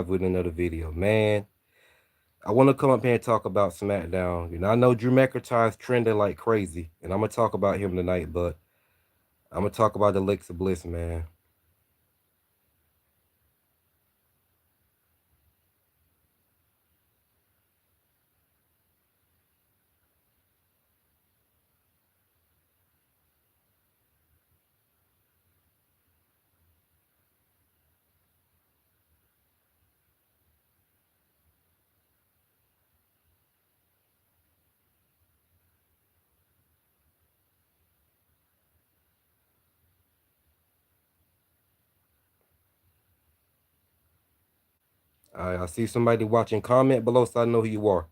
with another video. Man, I want to come up here and talk about SmackDown. I know Drew McIntyre's trending like crazy, and I'm gonna talk about him tonight. But I'm gonna talk about Alexa Bliss, man. I see somebody watching. Comment below so I know who you are.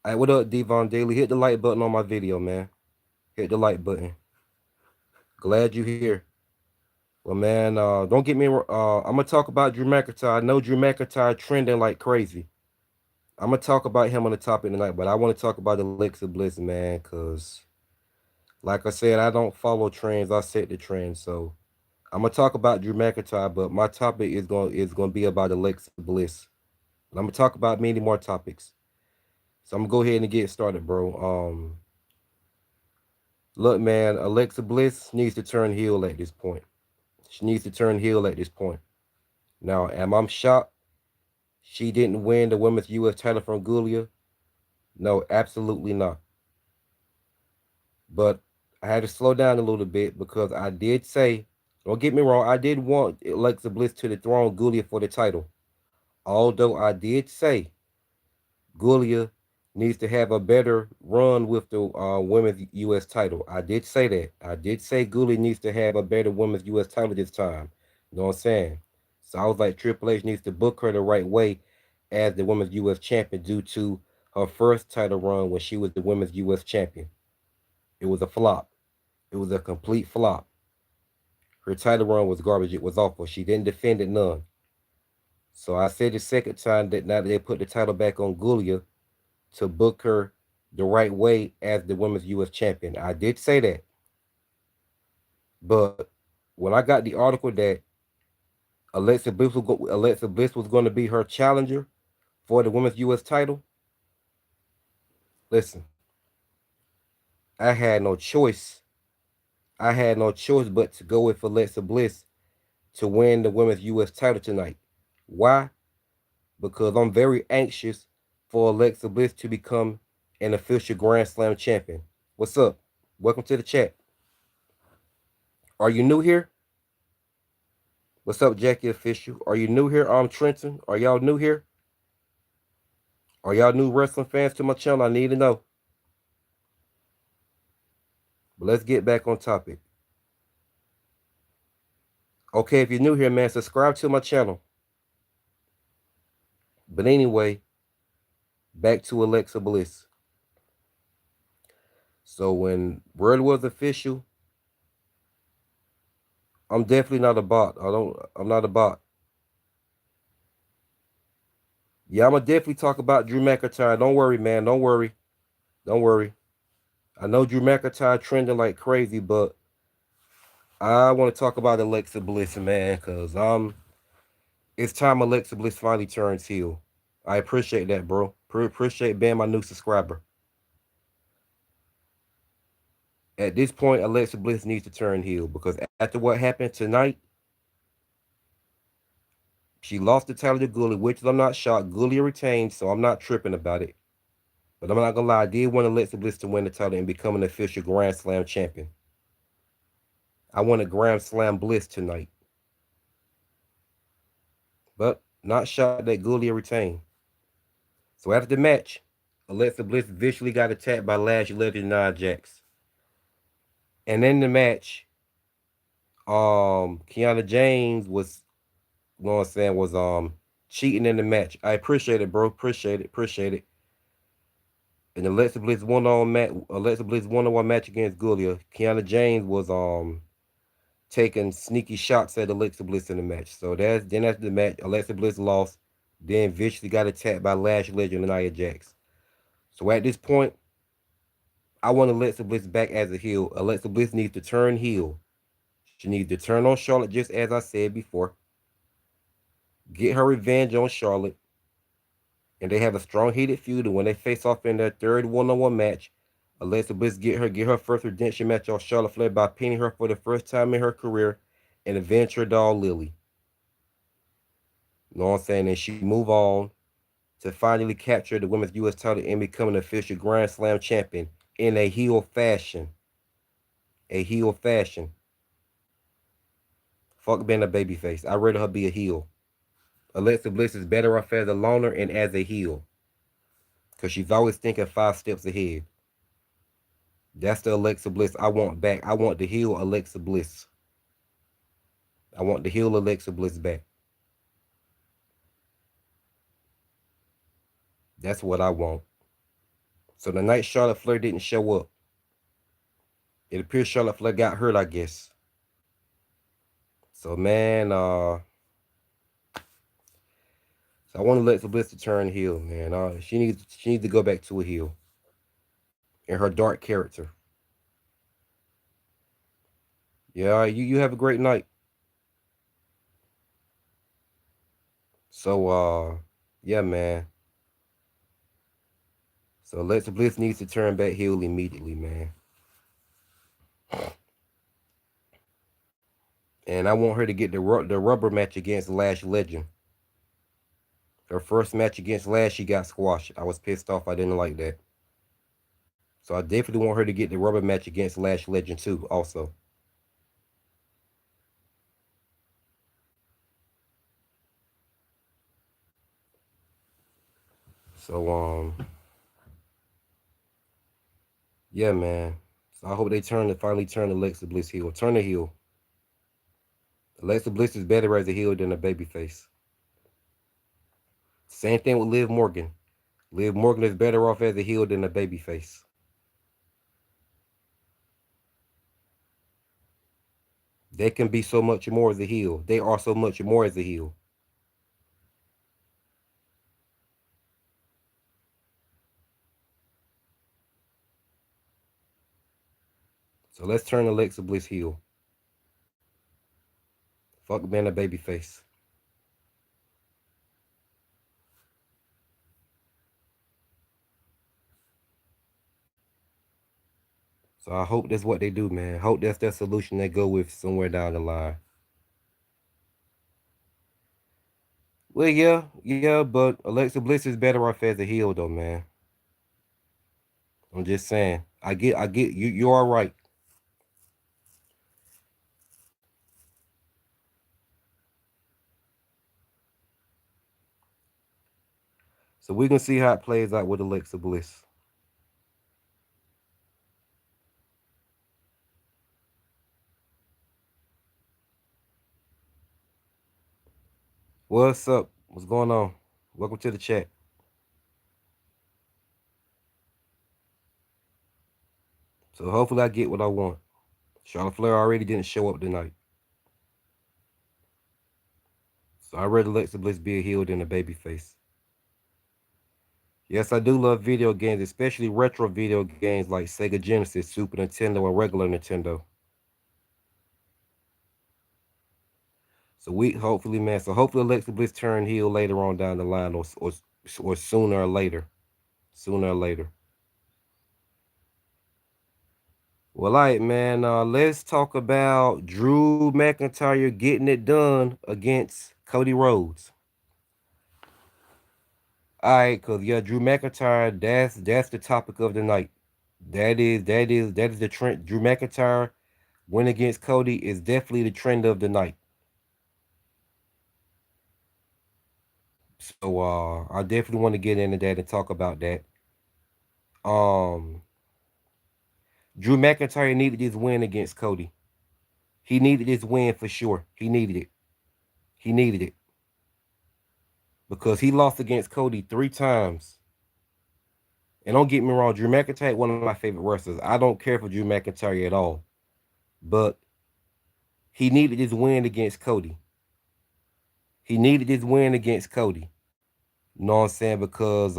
Hey, what up, Devon Daily? Hit the like button on my video, man. Hit the like button. Glad you're here. Well, man, don't get me wrong. I'm gonna talk about Drew McIntyre. I know Drew McIntyre trending like crazy. I'm gonna talk about him on the topic tonight, but I want to talk about Alexa Bliss, man, cause like I said, I don't follow trends. I set the trend. So I'm gonna talk about Drew McIntyre, but my topic is gonna be about Alexa Bliss. And I'm gonna talk about many more topics. So I'm gonna go ahead and get started, bro. Look, man, Alexa Bliss needs to turn heel at this point. She needs to turn heel at this point. Now, am I shocked she didn't win the women's U.S. title from Gulia? No, absolutely not. But I had to slow down a little bit because I did say, don't get me wrong, I did want Alexa Bliss to dethrone Gulia for the title. Although I did say Gulia needs to have a better run with the women's U.S. title. I did say that. I did say Gulia needs to have a better women's U.S. title this time. You know what I'm saying? So I was like, Triple H needs to book her the right way as the women's U.S. champion due to her first title run when she was the women's U.S. champion. It was a flop. It was a complete flop. Her title run was garbage. It was awful. She didn't defend it none. So I said the second time that now that they put the title back on Gulia to book her the right way as the women's U.S. champion. I did say that. But when I got the article that Alexa Bliss was going to be her challenger for the women's U.S. title, listen, I had no choice. I had no choice but to go with Alexa Bliss to win the women's U.S. title tonight. Why? Because I'm very anxious for Alexa Bliss to become an official Grand Slam champion. What's up? Welcome to the chat. Are you new here? What's up, Jackie Official? Are you new here? I'm Trenton. Are y'all new here? Are y'all new wrestling fans to my channel? I need to know. But let's get back on topic. Okay, if you're new here, man, subscribe to my channel. But anyway, back to Alexa Bliss. So when word was official, I'm definitely not a bot. I'm not a bot. Yeah, I'm gonna definitely talk about Drew McIntyre. Don't worry, man. Don't worry. Don't worry. I know Drew McIntyre trending like crazy, but I want to talk about Alexa Bliss, man, because it's time Alexa Bliss finally turns heel. I appreciate that, bro. Appreciate being my new subscriber. At this point, Alexa Bliss needs to turn heel because after what happened tonight, she lost the title to Gully, which I'm not shocked. Gully retained, so I'm not tripping about it. But I'm not gonna lie, I did want Alexa Bliss to win the title and become an official Grand Slam champion. I wanted Grand Slam Bliss tonight. But not shocked that Gully retained. So after the match, Alexa Bliss visually got attacked by Lash Legend Nia Jax. And in the match, Kiana James was, you know what I'm saying, was cheating in the match. I appreciate it, bro. Appreciate it. And Alexa Bliss one-on-one match against Gulia. Kiana James was taking sneaky shots at Alexa Bliss in the match. So then after the match, Alexa Bliss lost, then viciously got attacked by Lash Legend and Nia Jax. So at this point, I want Alexa Bliss back as a heel. Alexa Bliss needs to turn heel. She needs to turn on Charlotte just as I said before. get her revenge on Charlotte, and they have a strong heated feud. And when they face off in their third one-on-one match, Alexa Bliss get her first redemption match on Charlotte Flair by pinning her for the first time in her career and avenge her doll Lily. You know what I'm saying? And she move on to finally capture the women's U.S. title and become an official Grand Slam champion in a heel fashion. A heel fashion. Fuck being a babyface. I'd rather her be a heel. Alexa Bliss is better off as a loner and as a heel. Because she's always thinking 5 steps ahead. That's the Alexa Bliss I want back. I want the heel Alexa Bliss. I want the heel Alexa Bliss back. That's what I want. So the night Charlotte Flair didn't show up, it appears Charlotte Flair got hurt, I guess. So man, so I want Alexa Bliss to turn heel, man. She needs to go back to a heel in her dark character. Yeah, you have a great night. So yeah, man. So Alexa Bliss needs to turn back heel immediately, man. And I want her to get the rubber match against Lash Legend. Her first match against Lash, she got squashed. I was pissed off. I didn't like that. So I definitely want her to get the rubber match against Lash Legend too, also. So yeah, man. So I hope they finally turn Alexa Bliss heel. Turn the heel. Alexa Bliss is better as a heel than a babyface. Same thing with Liv Morgan. Liv Morgan is better off as a heel than a babyface. They can be so much more as a heel. They are so much more as a heel. So let's turn Alexa Bliss heel. Fuck being a babyface. So I hope that's what they do, man. Hope that's their solution they go with somewhere down the line. Well, yeah, but Alexa Bliss is better off as a heel, though, man. I'm just saying. I get you. You are right. So we can see how it plays out with Alexa Bliss. What's up? What's going on? Welcome to the chat. So hopefully I get what I want. Charlotte Flair already didn't show up tonight. So I'd rather Alexa Bliss be a heel than a babyface. Yes, I do love video games, especially retro video games like Sega Genesis, Super Nintendo, and regular Nintendo. So we hopefully, man. So hopefully Alexa Bliss turn heel later on down the line, or sooner or later, sooner or later. Well, all right, man. Let's talk about Drew McIntyre getting it done against Cody Rhodes. All right, cause yeah, Drew McIntyre. That's the topic of the night. That is the trend. Drew McIntyre win against Cody is definitely the trend of the night. So I definitely want to get into that and talk about that. Um, Drew McIntyre needed this win against Cody. He needed this win for sure. He needed it. He needed it because he lost against Cody 3 times. And don't get me wrong, Drew McIntyre, one of my favorite wrestlers. I don't care for Drew McIntyre at all, but he needed this win against Cody. He needed this win against Cody. You know what I'm saying? Because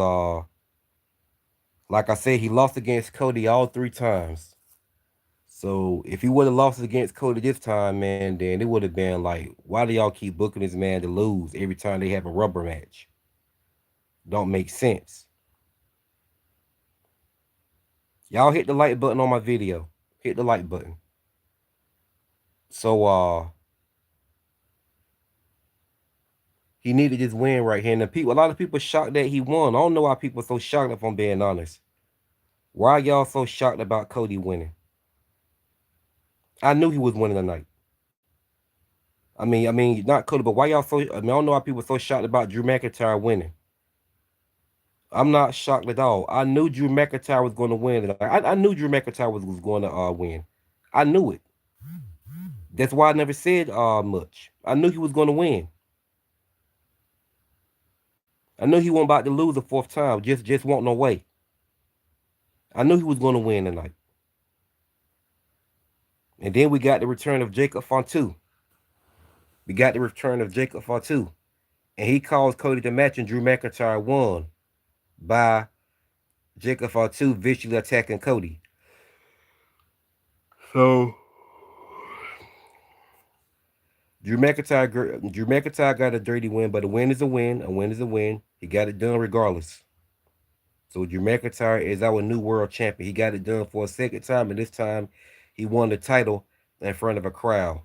like I said, he lost against Cody all 3 times. So if he would have lost against Cody this time, man, then it would have been like, why do y'all keep booking this man to lose every time they have a rubber match? Don't make sense. Y'all hit the like button on my video. Hit the like button. So he needed this win right here. And a lot of people shocked that he won. I don't know why people are so shocked if I'm being honest. Why are y'all so shocked about Cody winning? I knew he was winning tonight. Not Cody, but why y'all so? I don't know why people are so shocked about Drew McIntyre winning. I'm not shocked at all. I knew Drew McIntyre was going to win. I knew Drew McIntyre was going to win. I knew it. That's why I never said much. I knew he was going to win. I knew he wasn't about to lose a fourth time. Just won't no way. I knew he was going to win tonight. And then we got the return of Jacob Fatu. We got the return of Jacob Fatu. And he caused Cody to match, and Drew McIntyre won by Jacob Fatu visually attacking Cody. So Drew McIntyre got a dirty win, but a win is a win. A win is a win. He got it done regardless. So Drew McIntyre is our new world champion. He got it done for a second time, and this time he won the title in front of a crowd.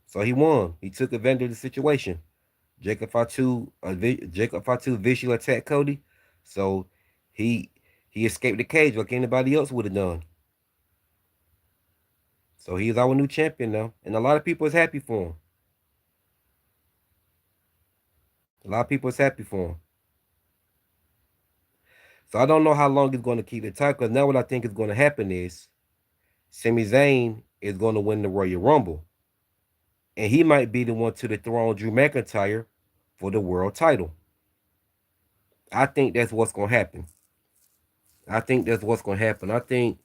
So he won. He took advantage of the situation. Jacob Fatu visually attacked Cody, so he he escaped the cage like anybody else would have done. So he's our new champion now, and a lot of people is happy for him. A lot of people is happy for him. So I don't know how long he's going to keep the title. Because now what I think is going to happen is Sami Zayn is going to win the Royal Rumble, and he might be the one to dethrone Drew McIntyre for the world title. I think that's what's going to happen. I think that's what's going to happen. I think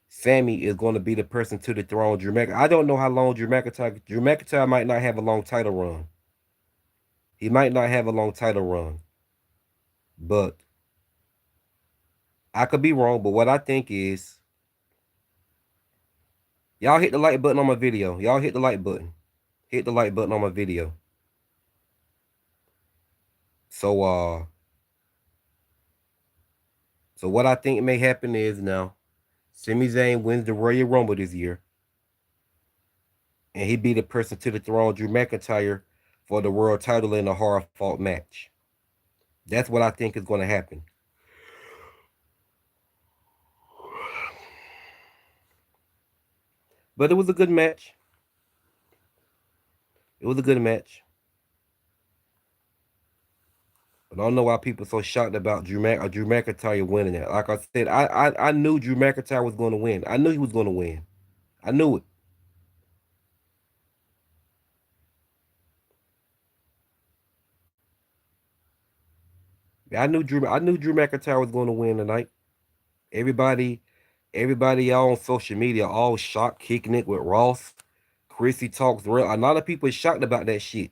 Sammy is going to be the person to dethrone Drew McIntyre. I don't know how long Drew McIntyre might not have a long title run. He might not have a long title run. But I could be wrong. But what I think is, y'all hit the like button on my video. Y'all hit the like button. Hit the like button on my video. So so what I think may happen is now Sami Zayn wins the Royal Rumble this year. And he be the person to dethrone Drew McIntyre for the world title in a hard fought match. That's what I think is going to happen. But it was a good match. It was a good match. But I don't know why people are so shocked about Drew McIntyre winning that. Like I said, I knew Drew McIntyre was going to win. I knew he was going to win. I knew it. I knew Drew McIntyre was going to win tonight. Everybody, everybody on social media all shocked, kicking it with Ross. Chrissy talks real. A lot of people are shocked about that shit.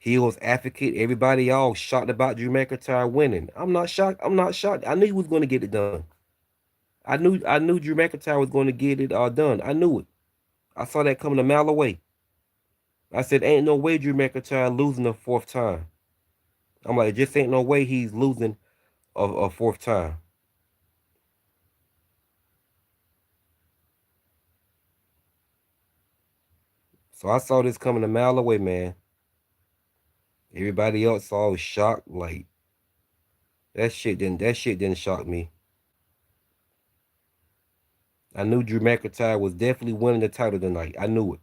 He was advocate. Everybody all shocked about Drew McIntyre winning. I'm not shocked. I'm not shocked. I knew he was going to get it done. I knew Drew McIntyre was going to get it done. I knew it. I saw that coming a mile away. I said, ain't no way Drew McIntyre losing a fourth time. I'm like, just ain't no way he's losing a fourth time. So I saw this coming a mile away, man. Everybody else all was shocked. Like that shit didn't shock me. I knew Drew McIntyre was definitely winning the title tonight. I knew it.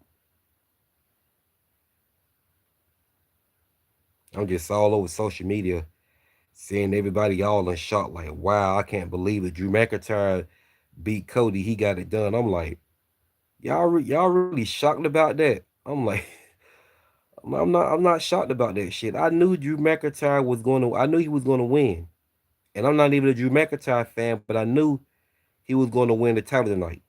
I'm just all over social media seeing everybody all in shock. Like, wow, I can't believe it. Drew McIntyre beat Cody. He got it done. I'm like, y'all really shocked about that? I'm like, I'm not shocked about that shit. I knew Drew McIntyre was going to. I knew he was going to win, and I'm not even a Drew McIntyre fan, but I knew he was going to win the title tonight.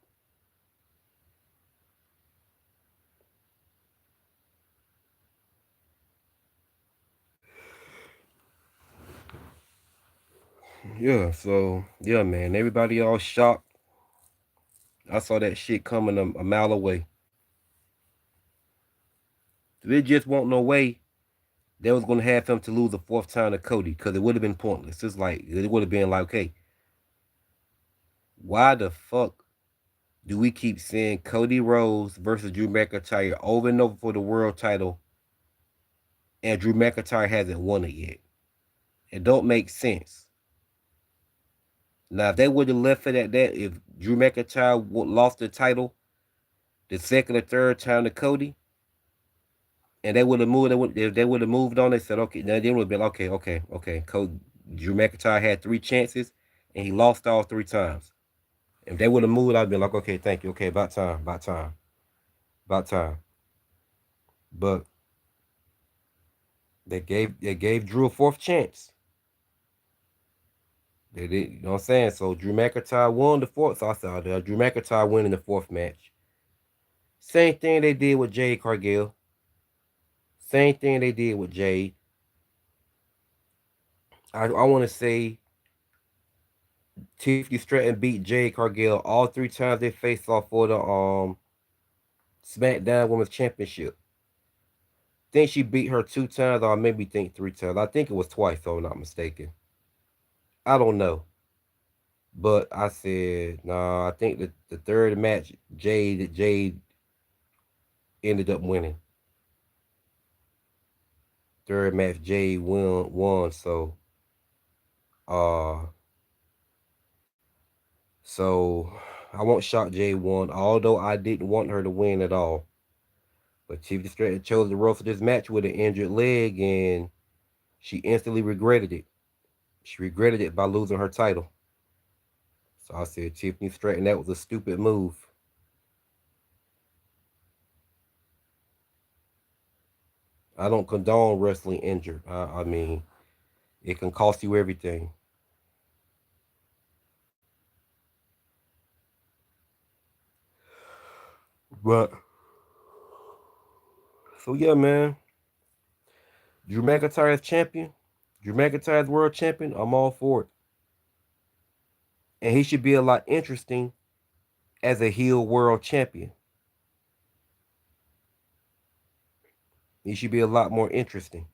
Yeah, so yeah, man. Everybody all shocked. I saw that shit coming a mile away. There just won't no way they was gonna have him to lose a fourth time to Cody because it would have been pointless. It's like it would have been like, okay, why the fuck do we keep seeing Cody Rhodes versus Drew McIntyre over and over for the world title, and Drew McIntyre hasn't won it yet? It don't make sense. Now, if they would have left it at that, if Drew McIntyre lost the title the second or third time to Cody, and they would have moved, if they would have moved on, they said, okay, now they would have been okay. Drew McIntyre had three chances, and he lost all three times. If they would have moved, I'd be like, okay, thank you, okay, about time. But they gave Drew a fourth chance. They did, you know what I'm saying? So Drew McIntyre won the fourth. So I saw Drew McIntyre winning the fourth match. Same thing they did with Jade Cargill. Same thing they did with Jade. I want to say Tiffany Stratton beat Jade Cargill all three times they faced off for the SmackDown Women's Championship. Think she beat her two times, or maybe think three times. I think it was twice, if I'm not mistaken. I don't know. But I said, nah, I think the third match, Jade ended up winning. Third match, Jade won. Uh, so I won't shock Jade won, although I didn't want her to win at all. But Chief Stratton chose to wrestle this match with an injured leg, and she instantly regretted it. She regretted it by losing her title. So I said, Tiffany Stratton, that was a stupid move. I don't condone wrestling injured. I mean, it can cost you everything. But so yeah, man. Drew McIntyre is champion. Drew McIntyre is world champion. I'm all for it, and he should be a lot interesting as a heel world champion. He should be a lot more interesting.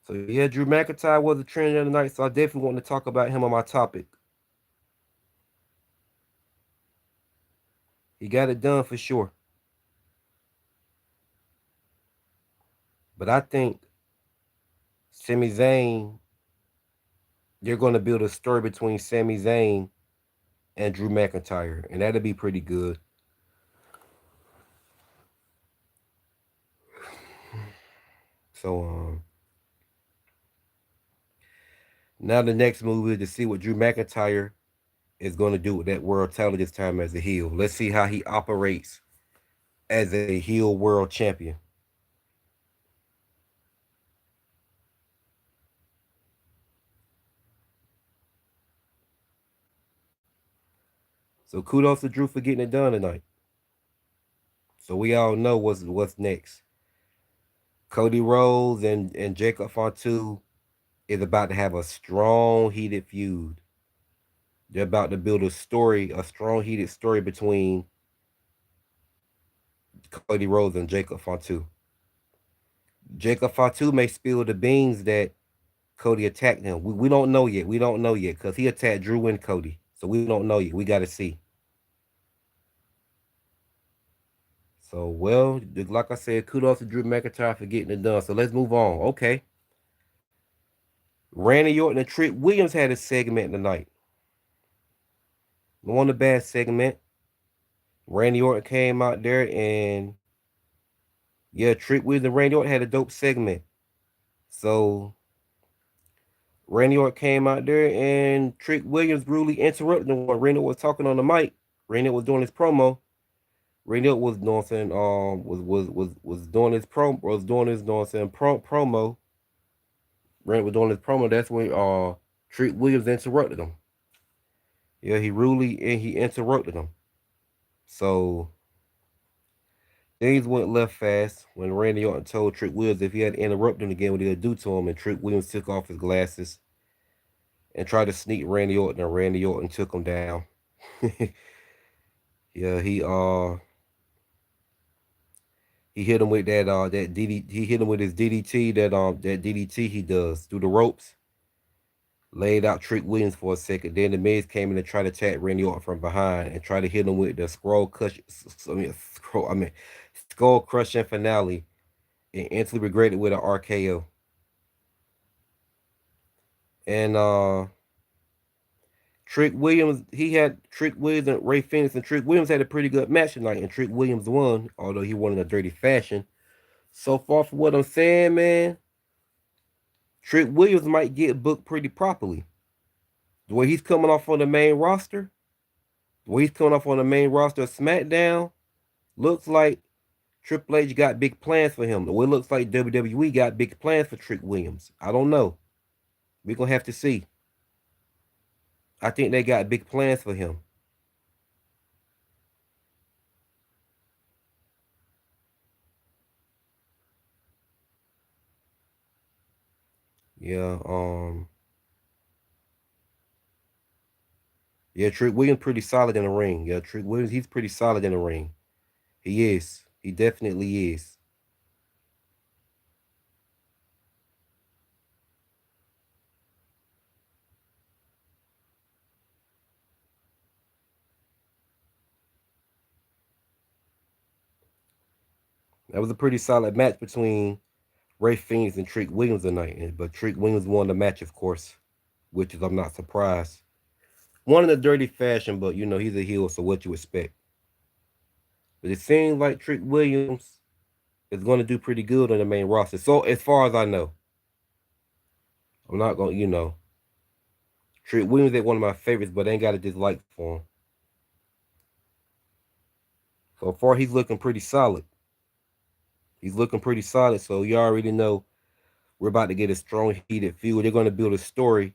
So yeah, Drew McIntyre was a trend of the night, so I definitely want to talk about him on my topic. He got it done for sure. But I think Sami Zayn, they're going to build a story between Sami Zayn and Drew McIntyre, and that'll be pretty good. So now the next move is to see what Drew McIntyre is going to do with that world title this time as a heel. Let's see how he operates as a heel world champion. So kudos to Drew for getting it done tonight. So we all know what's next. Cody Rhodes and Jacob Fatu is about to have a strong, heated feud. They're about to build a strong, heated story between Cody Rhodes and Jacob Fatu. Jacob Fatu may spill the beans that Cody attacked him. We don't know yet. We don't know yet because he attacked Drew and Cody. So we don't know yet. We got to see. So, well, like I said, kudos to Drew McIntyre for getting it done. So let's move on. Okay. Randy Orton and Trick Williams had a segment tonight. It wasn't a bad segment. Randy Orton came out there and yeah, Trick Williams and Randy Orton had a dope segment. So Randy Orton came out there and Trick Williams rudely interrupted him when Randy Orton was talking on the mic. Randy Orton was doing his promo. Randy Orton was doing saying was doing his promo. Randy was doing his promo. That's when Trick Williams interrupted him. Yeah, he rudely and he interrupted him. So things went left fast when Randy Orton told Trick Williams if he had interrupted him again, what he'd do to him. And Trick Williams took off his glasses and tried to sneak Randy Orton, and Randy Orton took him down. Yeah, he hit him with that DD. He hit him with his DDT, that DDT he does through the ropes. Laid out Trick Williams for a second. Then the Miz came in and tried to attack Randy Orton from behind and tried to hit him with the skull crushing finale, and instantly regretted with an RKO. And Trick Williams and Ray Phoenix, and Trick Williams had a pretty good match tonight, and Trick Williams won, although he won in a dirty fashion. So far from what I'm saying, man, Trick Williams might get booked pretty properly. The way he's coming off on the main roster, the way he's coming off on the main roster of SmackDown, looks like Triple H got big plans for him. The way it looks like WWE got big plans for Trick Williams. I don't know. We're gonna have to see. I think they got big plans for him. Yeah, yeah, Trick Williams pretty solid in the ring. Yeah, Trick Williams, he's pretty solid in the ring. He is. He definitely is. That was a pretty solid match between Ray Phoenix and Trick Williams tonight. But Trick Williams won the match, of course, which is I'm not surprised. Won in a dirty fashion, but you know he's a heel, so what you expect. But it seems like Trick Williams is going to do pretty good on the main roster. So as far as I know, I'm not going. Trick Williams is one of my favorites, but I ain't got a dislike for him. So far, he's looking pretty solid. He's looking pretty solid. So you already know we're about to get a strong, heated feud. They're going to build a story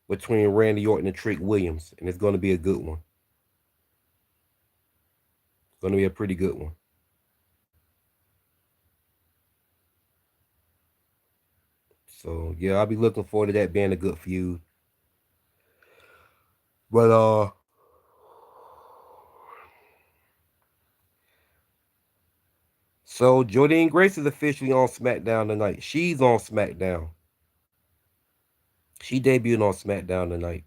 between Randy Orton and Trick Williams, and it's going to be a good one. It's going to be a pretty good one. So yeah, I'll be looking forward to that being a good feud. But so Jordynne Grace is officially on SmackDown tonight. She's on SmackDown. She debuted on SmackDown tonight.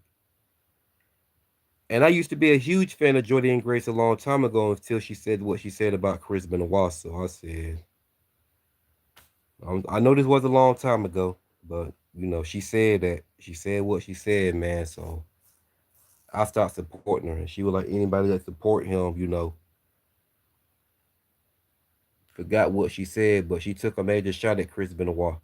And I used to be a huge fan of Jordynne Grace a long time ago until she said what she said about Chris Benoit. So I said, I know this was a long time ago, but she said that. She said what she said, man. So I stopped supporting her. And she was like, anybody that support him, forgot what she said, but she took a major shot at Chris Benoit.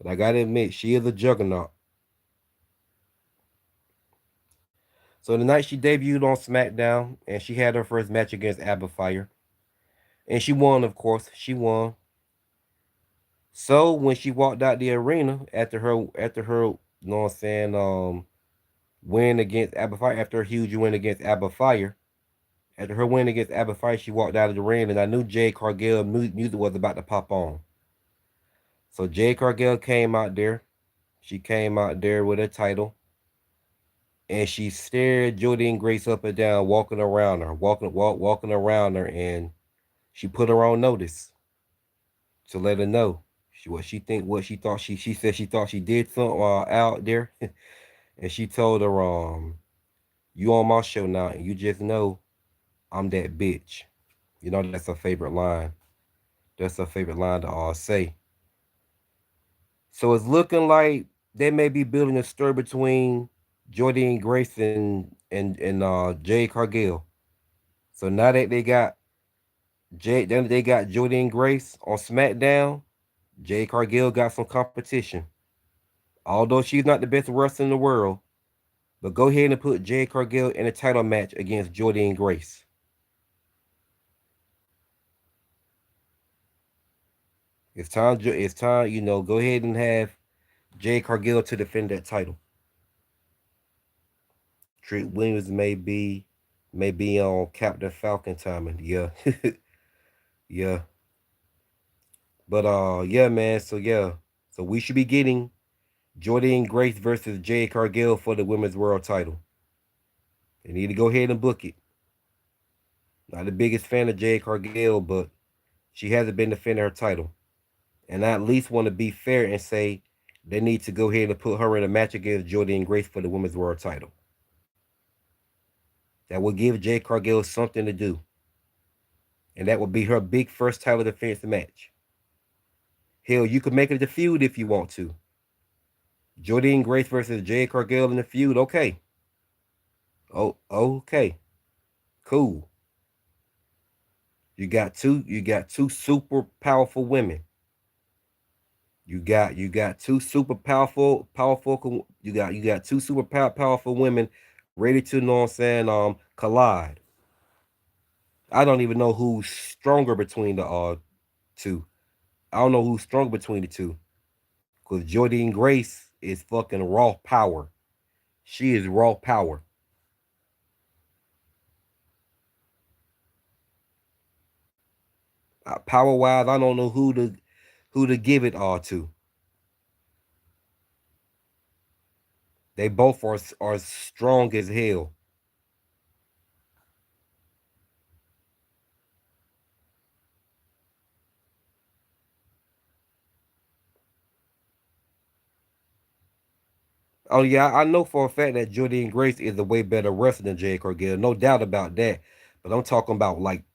But I gotta admit, she is a juggernaut. So the night she debuted on SmackDown, and she had her first match against Abba Fire, and she won. Of course, she won. So when she walked out the arena after her, what I'm saying, win against Abba Fire, after a huge win against Abba Fire, after her win against Abba Fire, she walked out of the ring, and I knew Jade Cargill music was about to pop on. So Jade Cargill came out there. She came out there with a title, and she stared Jordynne Grace up and down, walking around her, and she put her on notice to let her know what she thought she said she thought she did something out there, and she told her, you on my show now, and you just know I'm that bitch. That's her favorite line. That's her favorite line to all say. So it's looking like they may be building a story between Jordynne Grace and Jay Cargill. So now that they got Jordynne Grace on SmackDown, Jay Cargill got some competition. Although she's not the best wrestler in the world, but go ahead and put Jay Cargill in a title match against Jordynne Grace. It's time. It's time. Go ahead and have Jay Cargill to defend that title. Trick Williams may be on Captain Falcon timing. Yeah, yeah. But yeah, man. So yeah, so we should be getting Jordan Grace versus Jade Cargill for the women's world title. They need to go ahead and book it. Not the biggest fan of Jade Cargill, but she hasn't been defending her title. And I at least want to be fair and say they need to go ahead and put her in a match against Jordan Grace for the women's world title. That will give Jade Cargill something to do. And that would be her big first title defense match. Hell, you could make it a feud if you want to. Jordan Grace versus Jade Cargill in the feud, okay. Oh, okay. Cool. You got two super powerful women. You got two super powerful. You got two super powerful women ready to, know what I'm saying, collide. I don't even know who's stronger between the two. I don't know who's stronger between the two. Cause Jordine Grace is fucking raw power. She is raw power. Power wise, I don't know who to give it all to. They both are strong as hell. Oh yeah, I know for a fact that Jordine Grace is a way better wrestler than Jade Cargill, no doubt about that. But I'm talking about like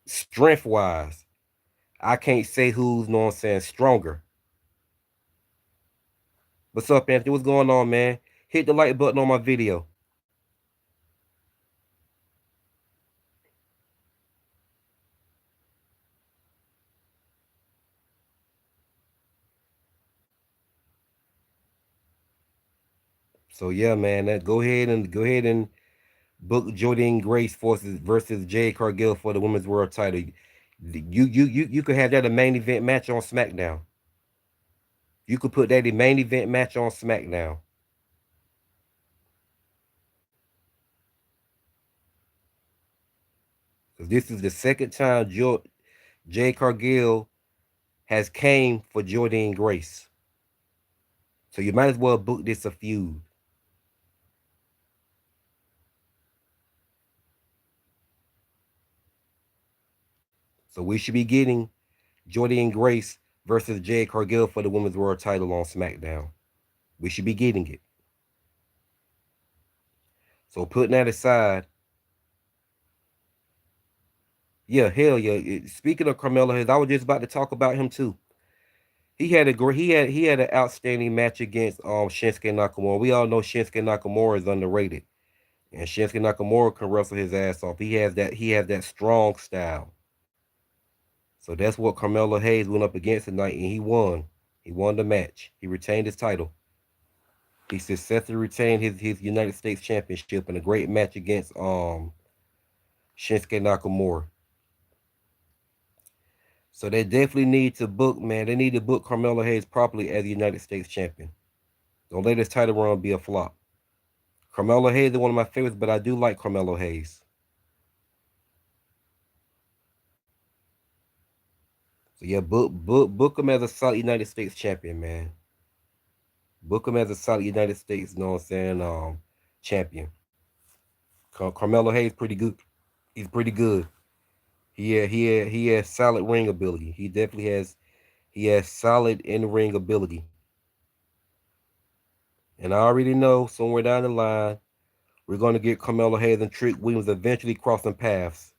strength wise. I can't say who's, know what I'm saying, stronger. What's up, Anthony? What's going on, man? Hit the like button on my video. So yeah, man, go ahead and book Jordine Grace forces versus Jade Cargill for the women's world title. You could have that a main event match on SmackDown. You could put that a main event match on SmackDown. Because this is the second time Jade Cargill has came for Jordine Grace. So you might as well book this a feud. So we should be getting Jordine Grace versus Jade Cargill for the women's world title on SmackDown. We should be getting it. So putting that aside, yeah, hell yeah. Speaking of Carmelo Hayes, I was just about to talk about him too. He had an outstanding match against Shinsuke Nakamura. We all know Shinsuke Nakamura is underrated, and Shinsuke Nakamura can wrestle his ass off. He has that strong style. So that's what Carmelo Hayes went up against tonight, and he won. He won the match. He retained his title. He successfully retained his United States Championship in a great match against Shinsuke Nakamura. So they definitely need to book, man. They need to book Carmelo Hayes properly as the United States champion. Don't let this title run be a flop. Carmelo Hayes is one of my favorites, but I do like Carmelo Hayes. So yeah, book him as a solid United States champion, man. Book him as a solid United States, you know what I'm saying, champion. Carmelo Hayes pretty good. He's pretty good. He has solid ring ability. He has solid in ring ability. And I already know somewhere down the line we're gonna get Carmelo Hayes and Trick Williams eventually crossing paths.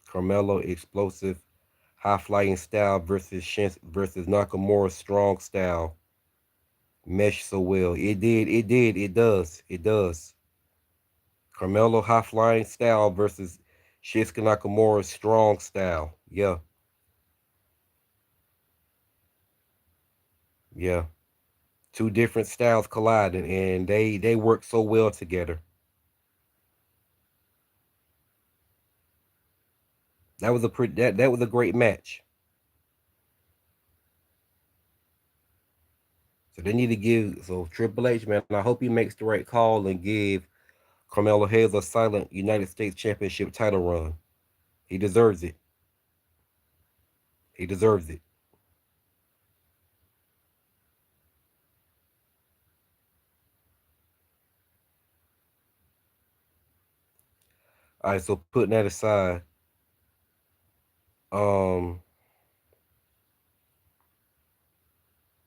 Carmelo explosive, high flying style versus Nakamura's strong style mesh so well. It does. Carmelo high flying style versus Shinsuke Nakamura's strong style. Yeah, yeah. Two different styles colliding, and they work so well together. That was a great match. So they need to give Triple H, man. I hope he makes the right call and give Carmelo Hayes a silent United States Championship title run. He deserves it. He deserves it. All right, so putting that aside, um,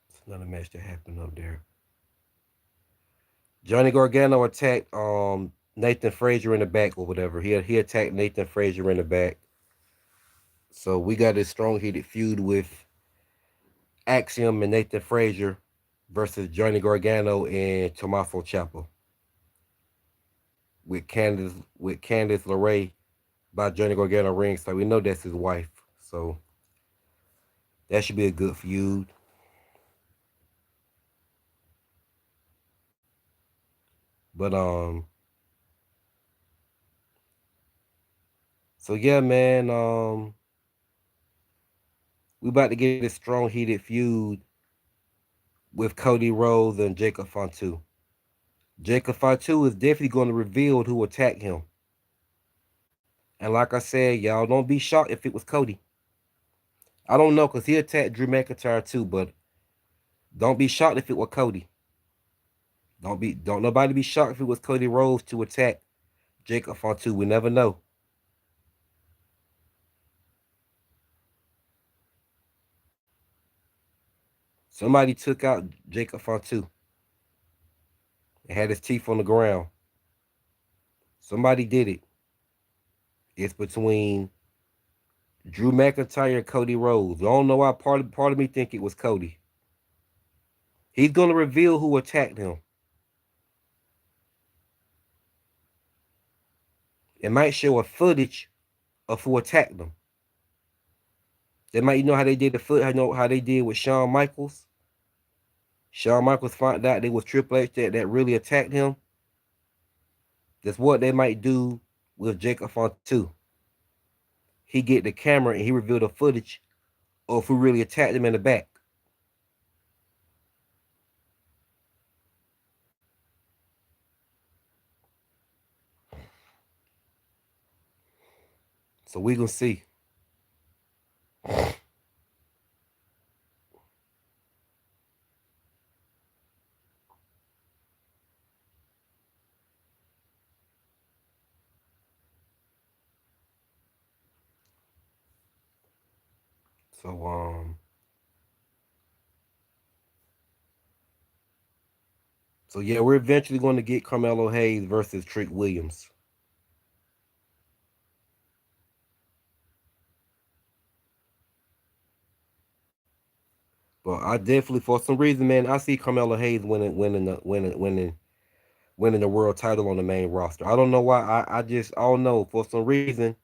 it's another match that happened up there. Johnny Gargano attacked Nathan Frazier in the back or whatever. He attacked Nathan Frazier in the back. So we got this strong heated feud with Axiom and Nathan Frazier versus Johnny Gargano and Tommaso Ciampa with Candice LeRae by Johnny Gargano ring. So we know that's his wife. So that should be a good feud. But so yeah, man, we about to get this strong heated feud with Cody Rhodes and Jacob Fatu. Jacob Fatu is definitely going to reveal who attacked him. And like I said, y'all don't be shocked if it was Cody. I don't know because he attacked Drew McIntyre too, but don't be shocked if it was Cody. Don't nobody be shocked if it was Cody Rhodes to attack Jacob Fatu. We never know. Somebody took out Jacob Fatu and had his teeth on the ground. Somebody did it. It's between Drew McIntyre and Cody Rhodes. I don't know why part of me think it was Cody. He's gonna reveal who attacked him. It might show a footage of who attacked them. They might, how they did the foot, how they did with Shawn Michaels. Shawn Michaels found out they was Triple H that really attacked him. That's what they might do with Jacob Fatu. He get the camera and he revealed the footage of who really attacked him in the back. So we gonna see. So so yeah, we're eventually going to get Carmelo Hayes versus Trick Williams. But I definitely, for some reason, man, I see Carmelo Hayes winning the world title on the main roster. I don't know why. I don't know. For some reason,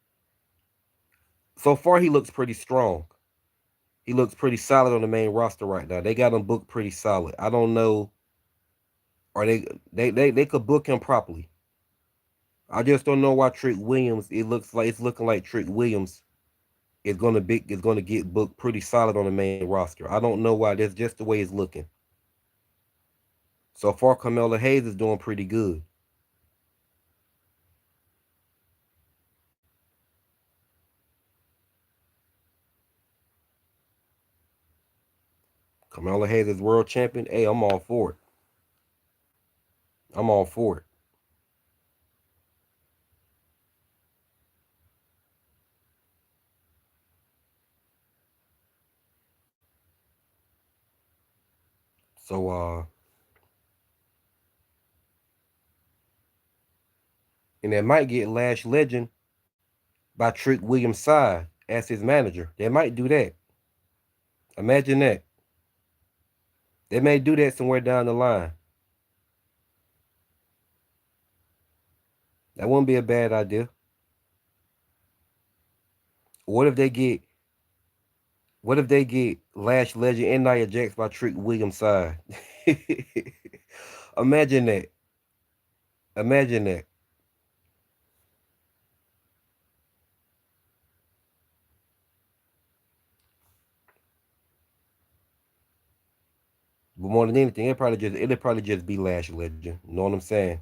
so far he looks pretty strong. He looks pretty solid on the main roster right now. They got him booked pretty solid. I don't know, or they could book him properly. I just don't know why Trick Williams. It's looking like Trick Williams is gonna get booked pretty solid on the main roster. I don't know why. That's just the way it's looking. So far, Carmelo Hayes is doing pretty good. Carmelo Hayes is world champion. Hey, I'm all for it. I'm all for it. So and they might get Lash Legend by Trick Williams' side as his manager. They might do that. Imagine that. They may do that somewhere down the line. That wouldn't be a bad idea. What if they get what if they get Lash Legend and Nia Jax by Trick Williams' side? Imagine that. Imagine that. But more than anything, it'll probably just be Lash Legend. You know what I'm saying?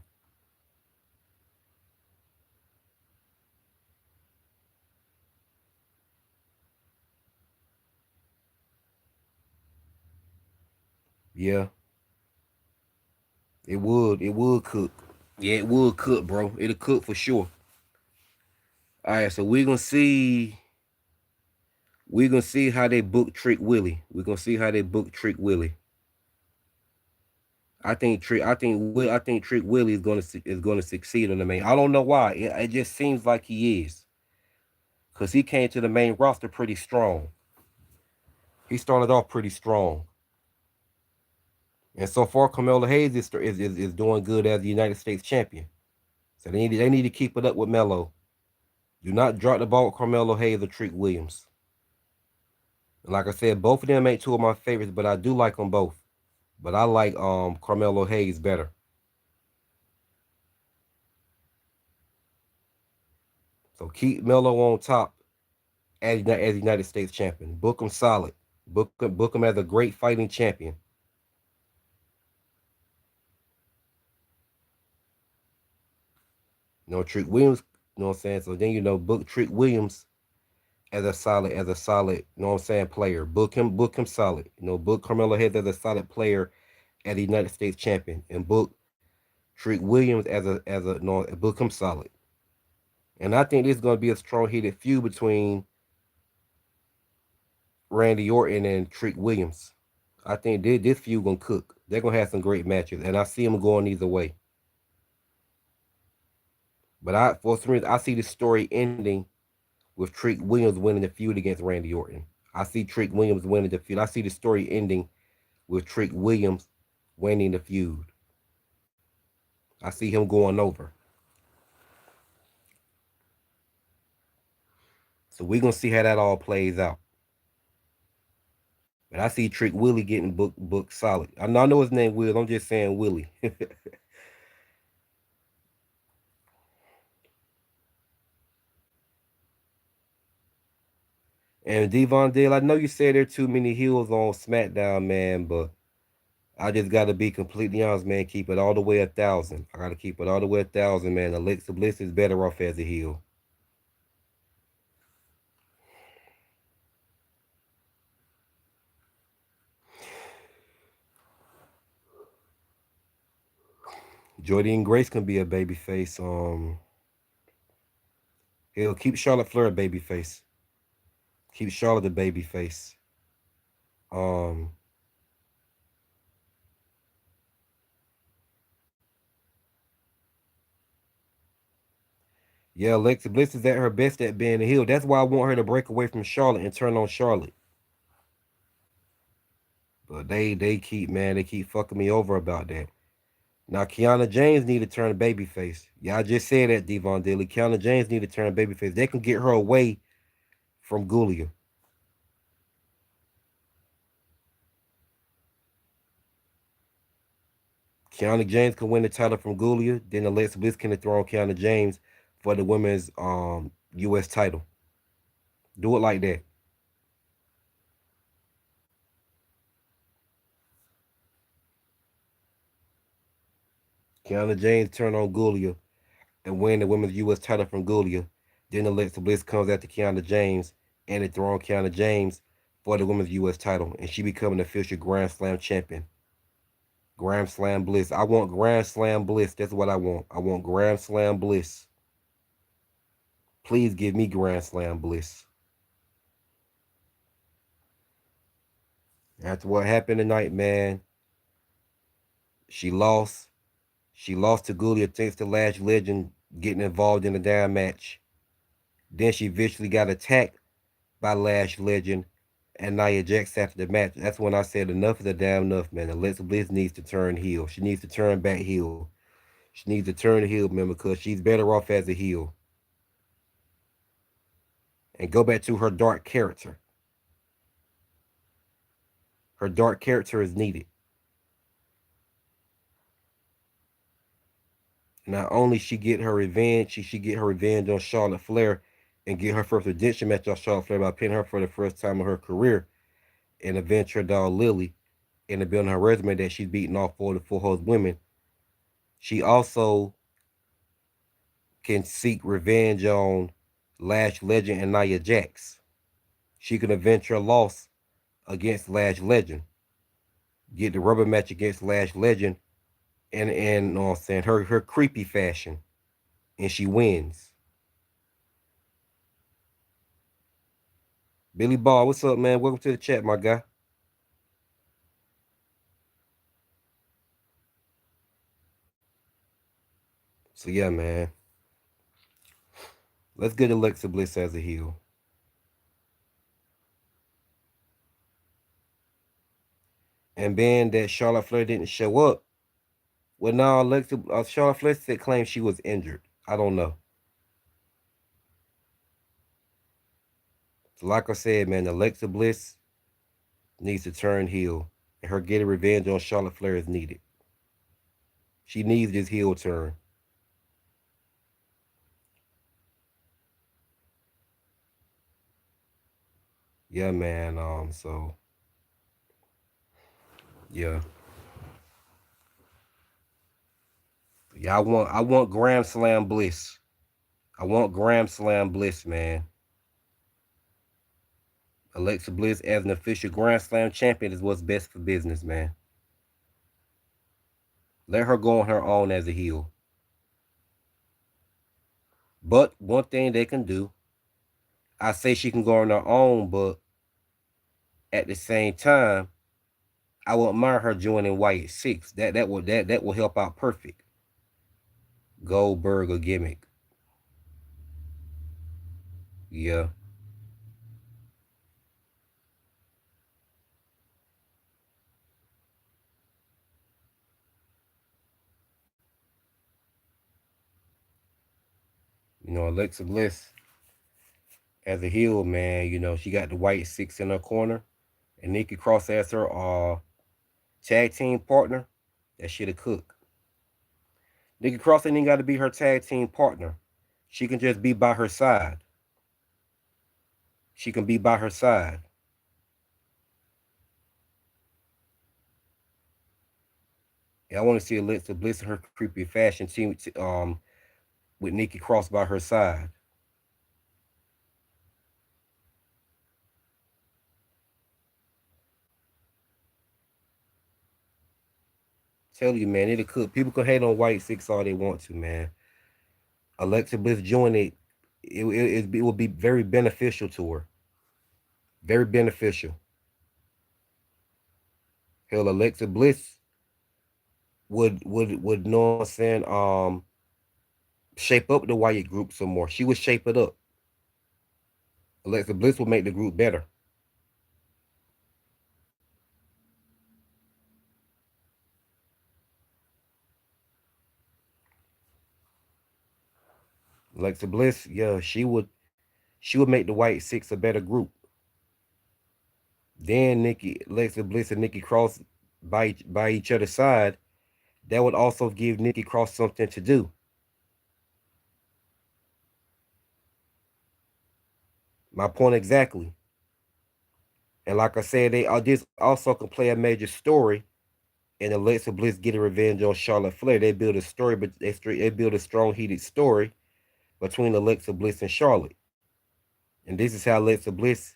Yeah, it would. It would cook. Yeah, it would cook, bro. It'll cook for sure. All right, so we're gonna see how they book Trick Willie. We're gonna see how they book Trick Willie. I think Trick Willie is gonna succeed on the main. I don't know why. It just seems like he is, cause he came to the main roster pretty strong. He started off pretty strong, and so far Carmelo Hayes is doing good as the United States champion. So they need to keep it up with Melo. Do not drop the ball with Carmelo Hayes or Trick Williams. And like I said, both of them ain't two of my favorites, but I do like them both. But I like Carmelo Hayes better. So keep Melo on top as United States champion. Book him solid. Book him as a great fighting champion. Trick Williams. You know what I'm saying? So then book Trick Williams as a solid. You know what I'm saying? Player. Book him solid. Book Carmelo Hayes as a solid player as the United States champion, and book Trick Williams as a no, book him solid. And I think this is going to be a strong heated feud between Randy Orton and Trick Williams. I think this feud gonna cook. They're gonna have some great matches, and I see them going either way. But for some reason, I see the story ending with Trick Williams winning the feud against Randy Orton. I see Trick Williams winning the feud. I see the story ending with Trick Williams winning the feud. I see him going over. So we're gonna see how that all plays out. But I see Trick Willie getting booked solid. I know his name Will. I'm just saying Willie. And Devon Dale, I know you said there are too many heels on SmackDown, man, but I just gotta be completely honest, man. Keep it all the way 1,000. I gotta keep it all the way 1,000, man. Alexa Bliss is better off as a heel. Jordan Grace can be a babyface. He'll keep Charlotte Flair a babyface. Keep Charlotte a babyface. Um, yeah, Alexa Bliss is at her best at being a heel. That's why I want her to break away from Charlotte and turn on Charlotte. But they keep fucking me over about that. Now Kiana James need to turn babyface. Yeah, I just said that, Devon Dilly. Kiana James need to turn babyface. They can get her away from Gulia. Kiana James can win the title from Gulia. Then Alexa Bliss can dethrone Kiana James for the women's US title. Do it like that. Kiana James turn on Gulia and win the women's US title from Gulia. Then Alexa Bliss comes after Kiana James and dethrone Kiana James for the women's US title. And she become an official Grand Slam champion. Grand Slam Bliss. I want Grand Slam Bliss. That's what I want. I want Grand Slam Bliss. Please give me Grand Slam Bliss. After what happened tonight, man, she lost. She lost to Gulia thanks to Lash Legend getting involved in the damn match. Then she viciously got attacked by Lash Legend and Nia Jax after the match. That's when I said enough is a damn enough, man. Alexa Bliss needs to turn heel. She needs to turn back heel. She needs to turn heel, man, because she's better off as a heel. And go back to her dark character. Her dark character is needed. Not only she get her revenge, she get her revenge on Charlotte Flair and get her first redemption match on Charlotte Flair by pinning her for the first time in her career and avenge her dog Lily and to build on her resume that she's beaten all four of the full host women. She also can seek revenge on Lash Legend and Nia Jax. She can avenge her loss against Lash Legend. get the rubber match against Lash Legend, and you know what I'm saying, her creepy fashion, and she wins. Billy Ball, what's up, man? Welcome to the chat, my guy. So yeah, man, let's get Alexa Bliss as a heel. And being that Charlotte Flair didn't show up, well, now Alexa, Charlotte Flair said claimed she was injured. I don't know. So like I said, man, Alexa Bliss needs to turn heel, and her getting revenge on Charlotte Flair is needed. She needs this heel turn. Yeah, man. So yeah, yeah. I want Grand Slam Bliss. I want Grand Slam Bliss, man. Alexa Bliss as an official Grand Slam champion is what's best for business, man. Let her go on her own as a heel. But one thing they can do, I say she can go on her own, but at the same time, I wouldn't mind her joining White Six. That will help out perfect. Goldberg or gimmick. Yeah. You know, Alexa Bliss as a heel, man, you know, she got the White Six in her corner. And Nikki Cross as her tag team partner. That shit a cook. Nikki Cross ain't even got to be her tag team partner. She can just be by her side. She can be by her side. And I want to see Alexa Bliss in her creepy fashion team with Nikki Cross by her side. Tell you, man, it'll cook. People can hate on White Six all they want to, man. Alexa Bliss joining it will be very beneficial to her. Very beneficial. Hell, Alexa Bliss would know what I'm saying, shape up the Wyatt group some more. She would shape it up. Alexa Bliss would make the group better. Alexa Bliss, yeah, she would make the White Six a better group. Then Alexa Bliss and Nikki Cross by each other's side, that would also give Nikki Cross something to do. My point exactly. And like I said, this also can play a major story in Alexa Bliss getting revenge on Charlotte Flair. They build a story, but they build a strong, heated story between Alexa Bliss and Charlotte. And this is how Alexa Bliss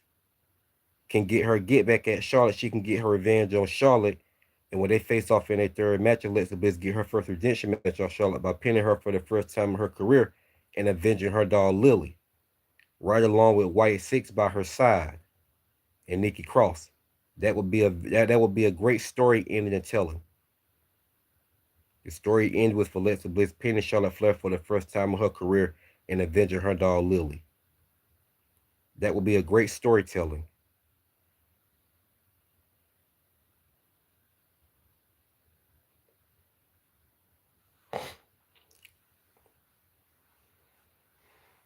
can get back at Charlotte. She can get her revenge on Charlotte. And when they face off in their third match, Alexa Bliss get her first redemption match on Charlotte by pinning her for the first time in her career and avenging her dog Lily, right along with White Six by her side and Nikki Cross. That would be a great story ending and telling. The story ends with Alexa Bliss pinning Charlotte Flair for the first time in her career and avenging her dog Lily. That would be a great storytelling.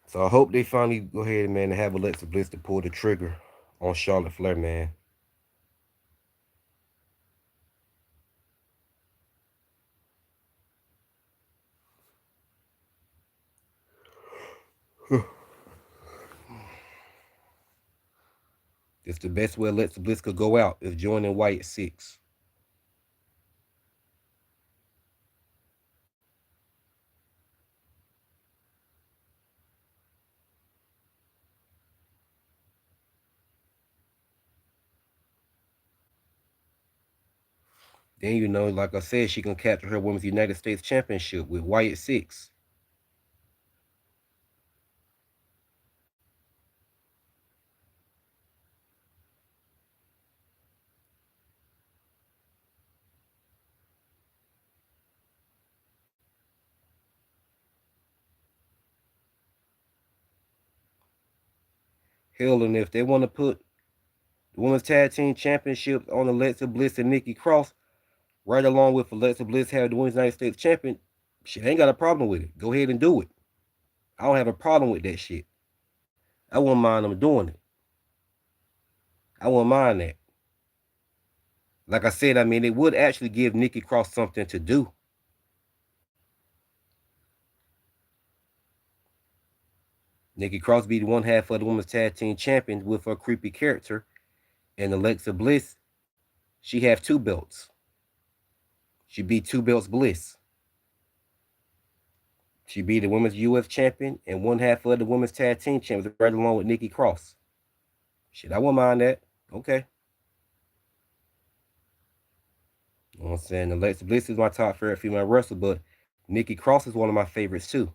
So I hope they finally go ahead, man, and have Alexa Bliss to pull the trigger on Charlotte Flair, man. It's the best way Alexa Bliss could go out is joining White Six. Then like I said, she can capture her Women's United States Championship with Wyatt Six. Hell, and if they want to put the Women's Tag Team Championship on Alexa Bliss and Nikki Cross, right along with Alexa Bliss having the Women's United States Champion, shit, I ain't got a problem with it. Go ahead and do it. I don't have a problem with that shit. I wouldn't mind them doing it. I wouldn't mind that. Like I said, I mean, it would actually give Nikki Cross something to do. Nikki Cross be the one half of the Women's Tag Team Champion with her creepy character, and Alexa Bliss, she have two belts. She be two belts Bliss. She be the Women's U.S. Champion and one half of the Women's Tag Team Champions, right along with Nikki Cross. Shit, I wouldn't mind that. Okay. You know what I'm saying? Alexa Bliss is my top favorite female wrestler, but Nikki Cross is one of my favorites too.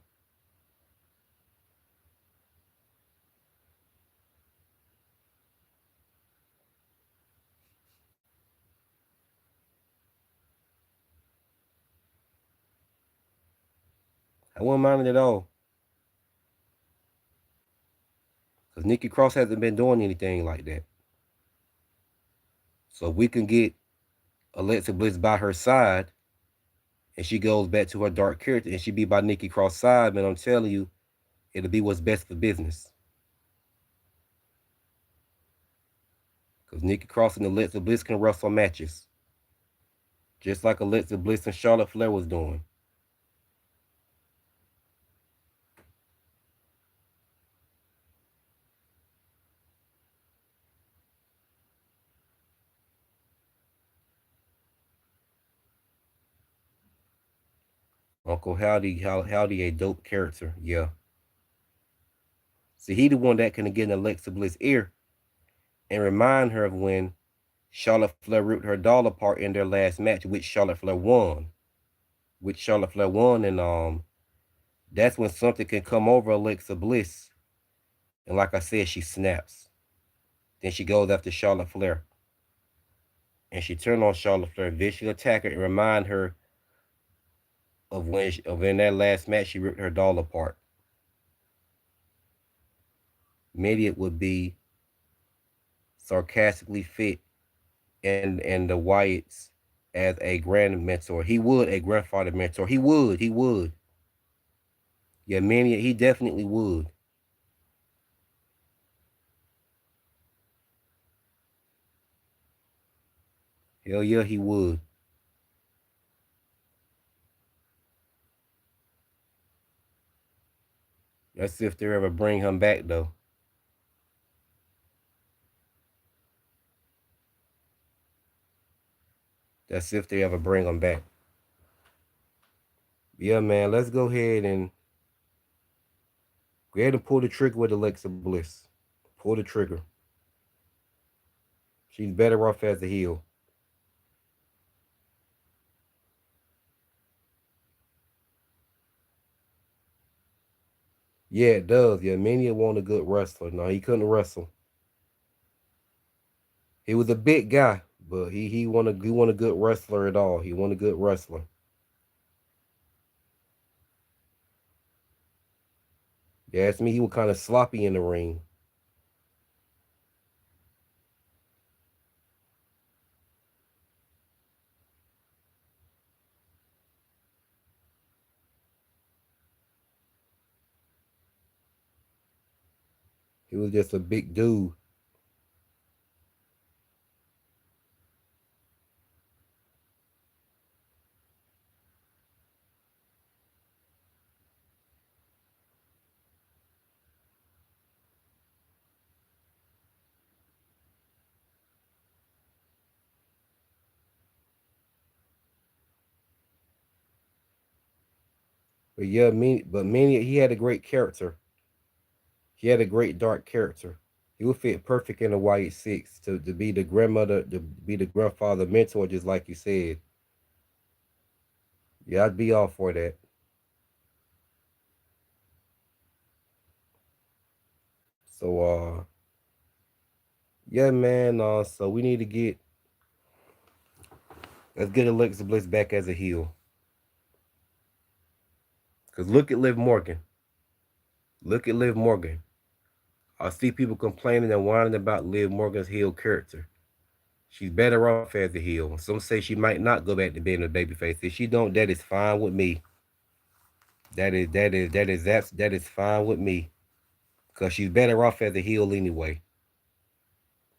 I wouldn't mind it at all. Because Nikki Cross hasn't been doing anything like that. So if we can get Alexa Bliss by her side and she goes back to her dark character and she be by Nikki Cross' side, man, I'm telling you, it'll be what's best for business. Because Nikki Cross and Alexa Bliss can wrestle matches. Just like Alexa Bliss and Charlotte Flair was doing. Uncle Howdy a dope character, yeah. See, he the one that can get in Alexa Bliss' ear and remind her of when Charlotte Flair ripped her doll apart in their last match, which Charlotte Flair won. Which Charlotte Flair won, and that's when something can come over Alexa Bliss. And like I said, she snaps. Then she goes after Charlotte Flair. And she turned on Charlotte Flair, viciously attack her, and remind her of in that last match she ripped her doll apart. Maybe it would be sarcastically fit and the Wyatts as a grand mentor. He would a grandfather mentor. He would. Yeah, Manny, he definitely would. Hell yeah, he would. Let's see if they ever bring him back though. Let's see if they ever bring him back. Yeah, man, let's go ahead and pull the trigger with Alexa Bliss. Pull the trigger. She's better off as a heel. Yeah, it does. Yeah, Mania won a good wrestler. No, he couldn't wrestle. He was a big guy, but he won a good wrestler at all. He won a good wrestler. Yeah, it's me. He was kind of sloppy in the ring. He was just a big dude. But yeah, Mania he had a great character. He had a great dark character. He would fit perfect in the White Six to be the grandmother, to be the grandfather mentor, just like you said. Yeah, I'd be all for that. So yeah, man. So we need to get let's get Alexa Bliss back as a heel. Cause look at Liv Morgan. Look at Liv Morgan. I see people complaining and whining about Liv Morgan's heel character. She's better off as a heel. Some say she might not go back to being a babyface. If she don't, that is fine with me. That is fine with me. Cause she's better off as a heel anyway.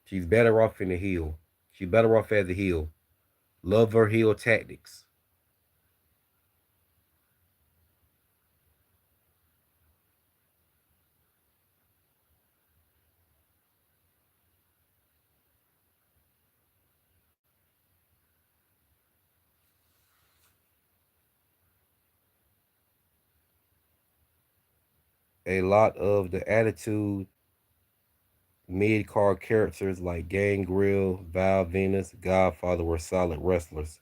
She's better off in the heel. She's better off as a heel. Love her heel tactics. A lot of the attitude mid card characters like Gangrel, Val Venus, Godfather were solid wrestlers.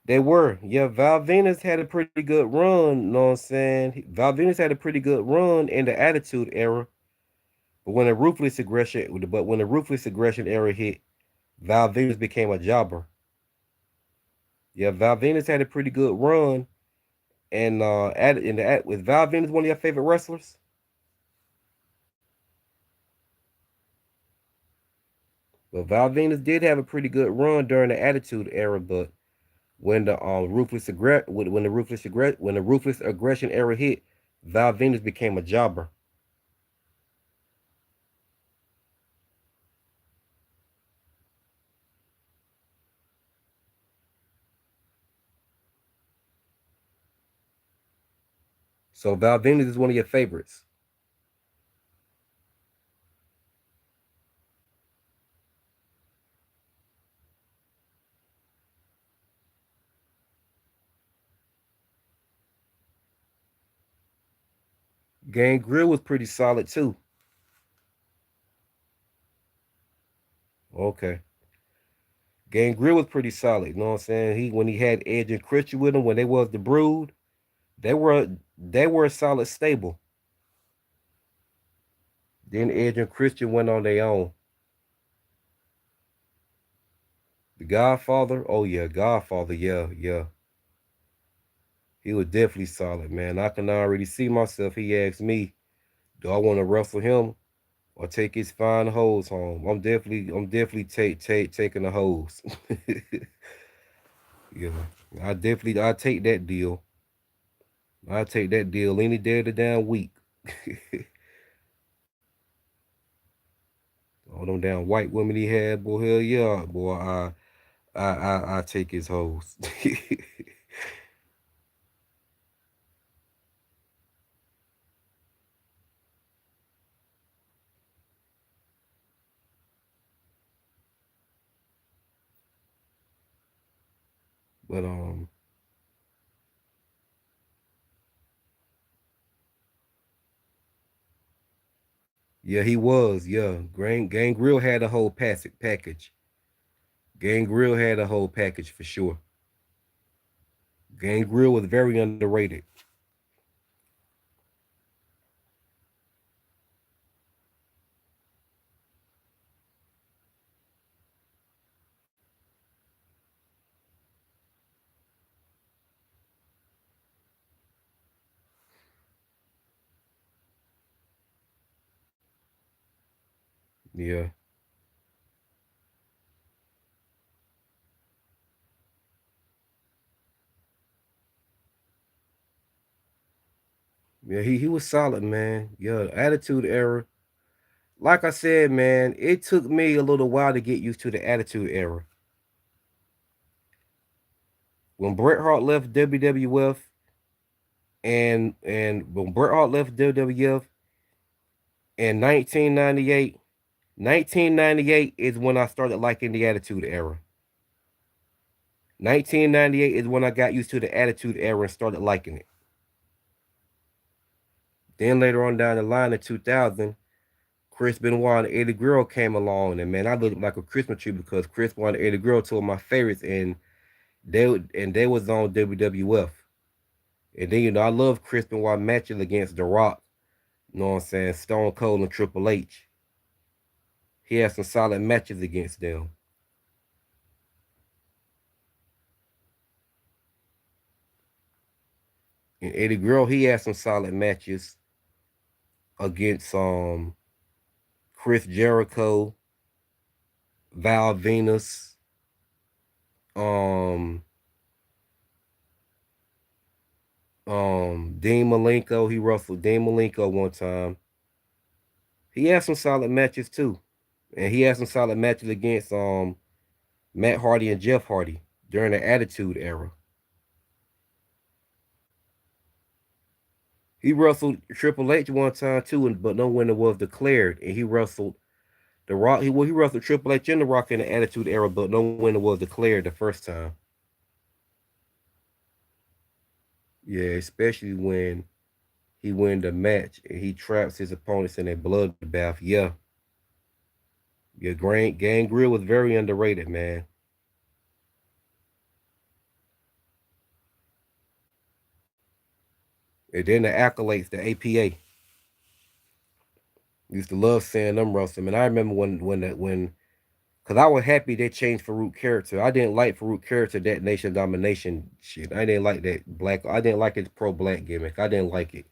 They were. Yeah, Val Venus had a pretty good run, you know what I'm saying? Val Venus had a pretty good run in the Attitude Era. But when the Ruthless Aggression era hit, Val Venus became a jobber. Yeah, Val Venus had a pretty good run, and was Val Venus one of your favorite wrestlers? Well, Val Venus did have a pretty good run during the Attitude Era, but when the Ruthless Aggression era hit, Val Venus became a jobber. So Val Venus is one of your favorites. Gangrel was pretty solid too. Okay. Gangrel was pretty solid. You know what I'm saying? He when he had Edge and Christian with him when they was the Brood, they were a solid stable. Then Edge and Christian went on their own. The Godfather, oh yeah, Godfather, yeah, yeah. He was definitely solid, man. I can already see myself. He asked me, do I want to wrestle him or take his fine hoes home? I'm definitely taking the hoes. Yeah, I take that deal. I take that deal any day of the damn week. All them damn white women he had, boy, hell yeah, boy. I take his hoes. But yeah, he was. Yeah, Gangrel had a whole package. Gangrel had a whole package for sure. Gangrel was very underrated. Yeah, yeah, he was solid, man. Yeah, Attitude Era. Like I said, man, it took me a little while to get used to the Attitude Era. When Bret Hart left WWF, and when Bret Hart left WWF in 1998, 1998 is when I started liking the Attitude Era. 1998 is when I got used to the Attitude Era and started liking it. Then later on down the line in 2000, Chris Benoit and Eddie Guerrero came along, and man, I looked like a Christmas tree because Chris Benoit and Eddie Guerrero two of my favorites, and They was on WWF. And then I love Chris Benoit matches against The Rock. You know what I'm saying? Stone Cold and Triple H. He had some solid matches against them. And Eddie Guerrero, he had some solid matches against Chris Jericho, Val Venus, um Dean Malenko. He wrestled Dean Malenko one time. He had some solid matches too. And he had some solid matches against Matt Hardy and Jeff Hardy during the Attitude Era. He wrestled Triple H one time too, but no winner was declared. And he wrestled The Rock. He wrestled Triple H and The Rock in the Attitude Era, but no winner was declared the first time. Yeah, especially when he win the match and he traps his opponents in a bloodbath. Yeah, yeah. Gangrel was very underrated, man. And then the accolades, the APA. Used to love seeing them wrestle. And I remember when because I was happy they changed Farouk character. I didn't like Farouk character, that nation domination shit. I didn't like that black. I didn't like his pro black gimmick. I didn't like it.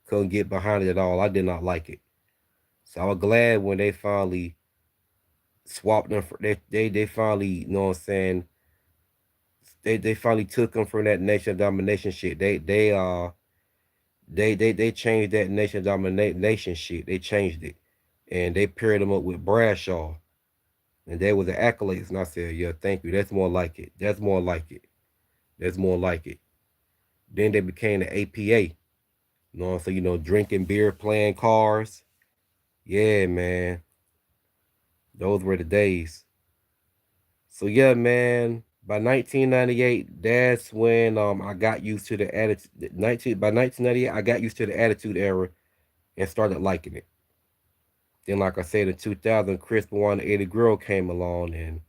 Couldn't get behind it at all. I did not like it. So I was glad when they finally swapped them. They finally, you know what I'm saying. They finally took them from that nation domination shit. They changed that nation shit. They changed it, and they paired them up with Bradshaw, and there was the accolades. And I said, yeah, thank you. That's more like it. That's more like it. That's more like it. Then they became the APA. You know, so drinking beer, playing cars. Yeah, man, those were the days. So yeah, man. By 1998, that's when I got used to the attitude. 1998, I got used to the Attitude Era and started liking it. Then, like I said, in 2000, Chris Benoit and Eddie Guerrero came along, and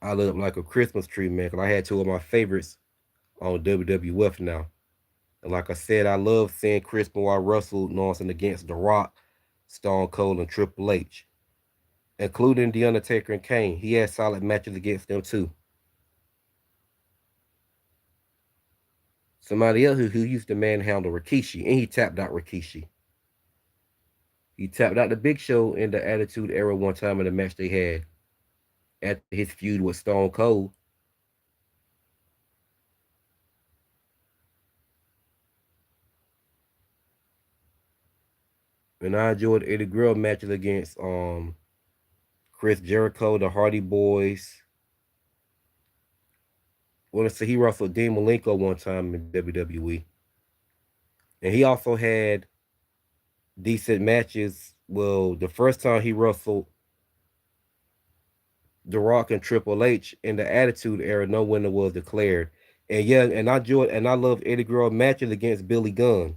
I lit up like a Christmas tree, man. Cause I had two of my favorites on WWF now. And like I said, I love seeing Chris Benoit wrestle, Nelson against The Rock, Stone Cold, and Triple H, including The Undertaker and Kane. He had solid matches against them too. Somebody else who used to manhandle Rikishi, and he tapped out Rikishi. He tapped out the Big Show in the Attitude Era one time in a match they had after his feud with Stone Cold. And I enjoyed Eddie Guerrero matches against Chris Jericho, the Hardy Boys. Want to say he wrestled Dean Malenko one time in WWE, and he also had decent matches. Well, the first time he wrestled The Rock and Triple H in the Attitude Era, no winner was declared. And yeah, and I love Eddie Guerrero matches against Billy Gunn.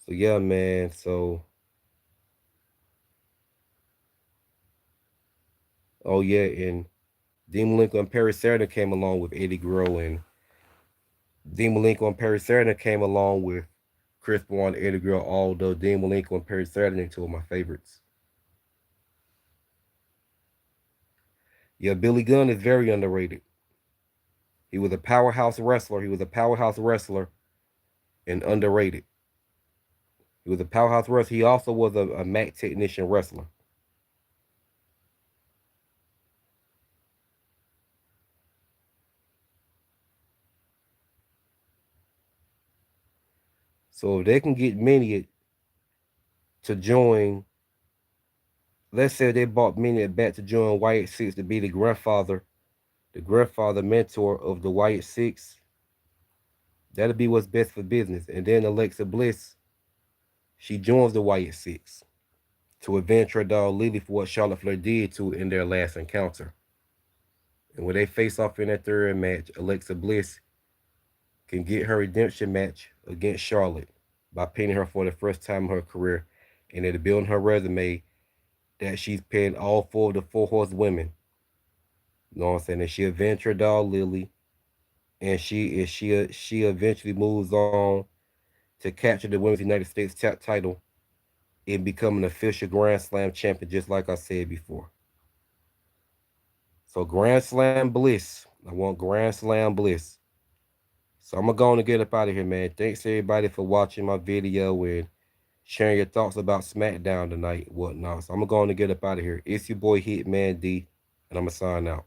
So yeah, man. So oh yeah, and Dean Malenko and Perry Saturn came along with Eddie Guerrero, and Dean Malenko and Perry Saturn came along with Chris Benoit and Eddie Guerrero. Although Dean Malenko and Perry Saturn are two of my favorites. Yeah, Billy Gunn is very underrated. He was a powerhouse wrestler. He was a powerhouse wrestler and underrated. He was a powerhouse wrestler. He also was a Mac technician wrestler. So if they can get Mania to join, let's say they bought Mania back to join Wyatt Six to be the grandfather mentor of the Wyatt Six, that'll be what's best for business. And then Alexa Bliss, she joins the Wyatt Six to avenge her dog Lily for what Charlotte Flair did to her in their last encounter. And when they face off in that third match, Alexa Bliss can get her redemption match against Charlotte by pinning her for the first time in her career, and it'll build her resume that she's pinned all four of the four horsewomen. You know what I'm saying? And she avenged her dog Lily, and she eventually moves on to capture the Women's United States title and become an official Grand Slam champion, just like I said before. So Grand Slam Bliss. I want Grand Slam Bliss. So I'm gonna go on and get up out of here, man. Thanks everybody for watching my video and sharing your thoughts about SmackDown tonight, whatnot. So I'm gonna go on and get up out of here. It's your boy Hitman D, and I'm gonna sign out.